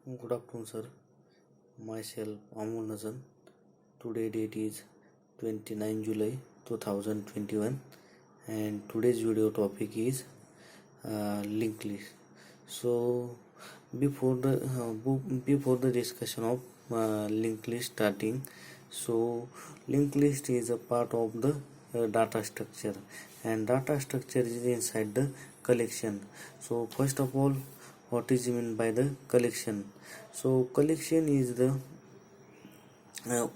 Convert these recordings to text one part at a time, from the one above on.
Good afternoon, sir. Myself Amol Nazan. Today date is 29 July 2021, and today's video topic is linked list. So before the discussion of linked list starting, so linked list is a part of the data structure, and data structure is inside the collection. So first of all, what is meant by the collection? So uh,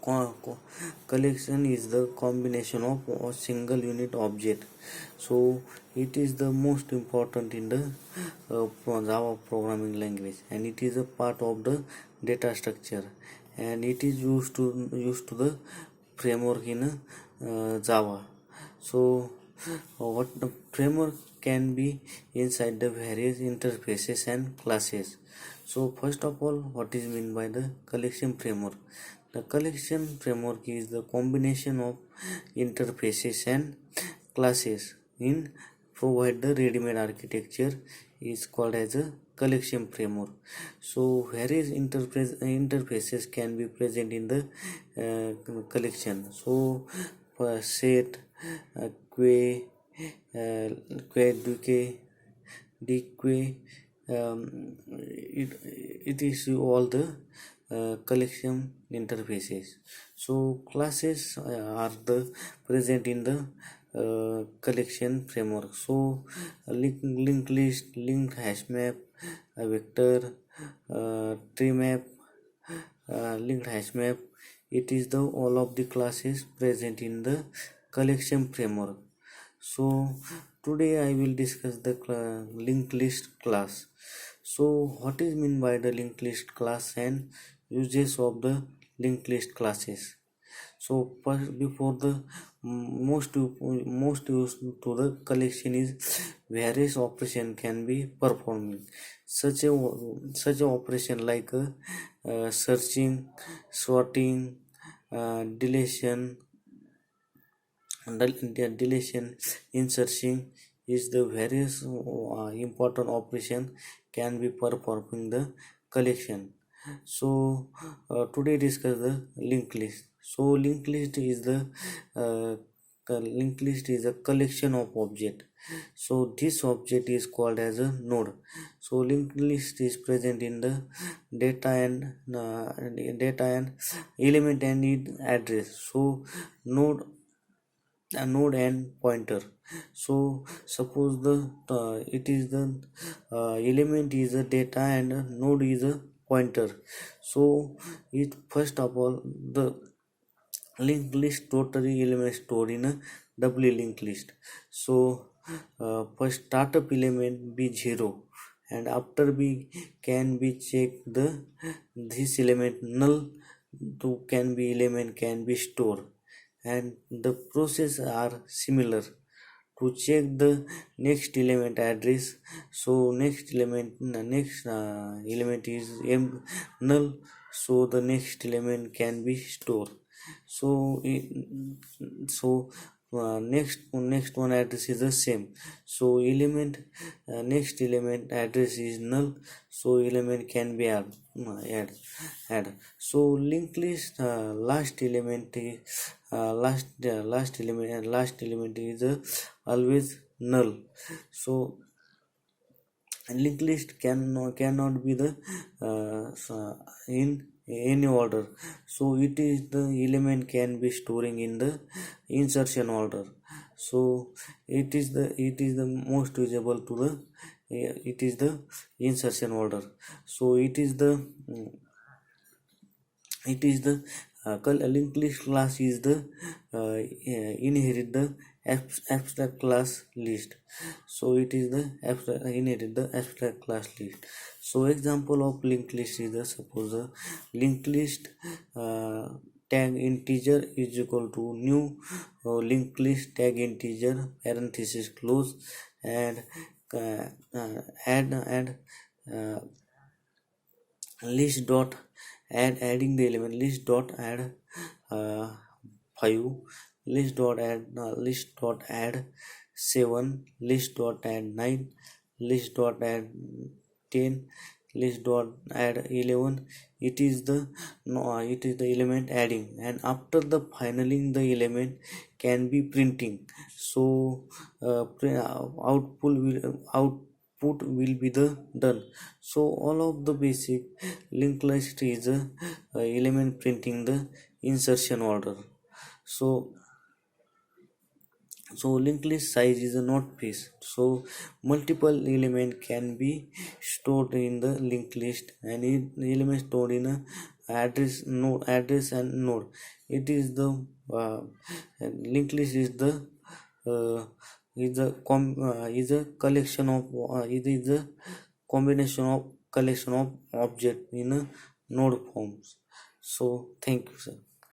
co- co- collection is the combination of a single unit object. So it is the most important in the Java programming language, and it is a part of the data structure, and it is used to the framework in Java. So what the framework can be inside the various interfaces and classes. So first of all, what is meant by the collection framework? The collection framework is the combination of interfaces and classes in provide the ready-made architecture is called as a collection framework. So various interfaces can be present in the collection. So set, queue, queue, dequeue, it is all the collection interfaces. So classes are the present in the collection framework. So linked list, linked hash map, vector, tree map, linked hash map, it is the all of the classes present in the collection framework. So today I will discuss the linked list class. So what is mean by the linked list class and uses of the linked list classes? So first, before the most used to the collection is various operation can be performing. Such a operation like searching, sorting, deletion, deletion, insertion is the various important operation can be performing the collection. So today discuss the linked list. So linked list is a collection of object. So this object is called as a node. So linked list is present in the data and element and its address. So node a node and pointer. So suppose the it is the element is a data and a node is a pointer. So it first of all the linked list totally element stored in a doubly linked list. So first startup element be 0, and after b can be check the this element null to can be element can be stored, and the process are similar to check the next element address. So next element is null, so the next element can be stored. So next one address is the same. So next element address is null, so element can be add. So linked list last element is always null. So linked list cannot be the in any order. So it is the element can be storing in the insertion order. So it is the most usable to the it is the insertion order. So it is the linked list class is the inherit the abstract class list. So it is the inherit the abstract class list. So example of linked list is the suppose the linked list tag integer is equal to new linked list tag integer parenthesis close, and add uh, list dot adding the element list dot add uh, 5, list dot add 7, list dot add 9, list dot add 10, list dot add 11. It is the no, it is the element adding, and after the finaling the element can be printing. So output will be the done. So all of the basic linked list is a element printing the insertion order. So linked list size is not fixed, so multiple element can be stored in the linked list, and element stored in a address and node. It is the uh, linked list uh, is a collection of it is a combination of collection of object in a node forms. So thank you, sir.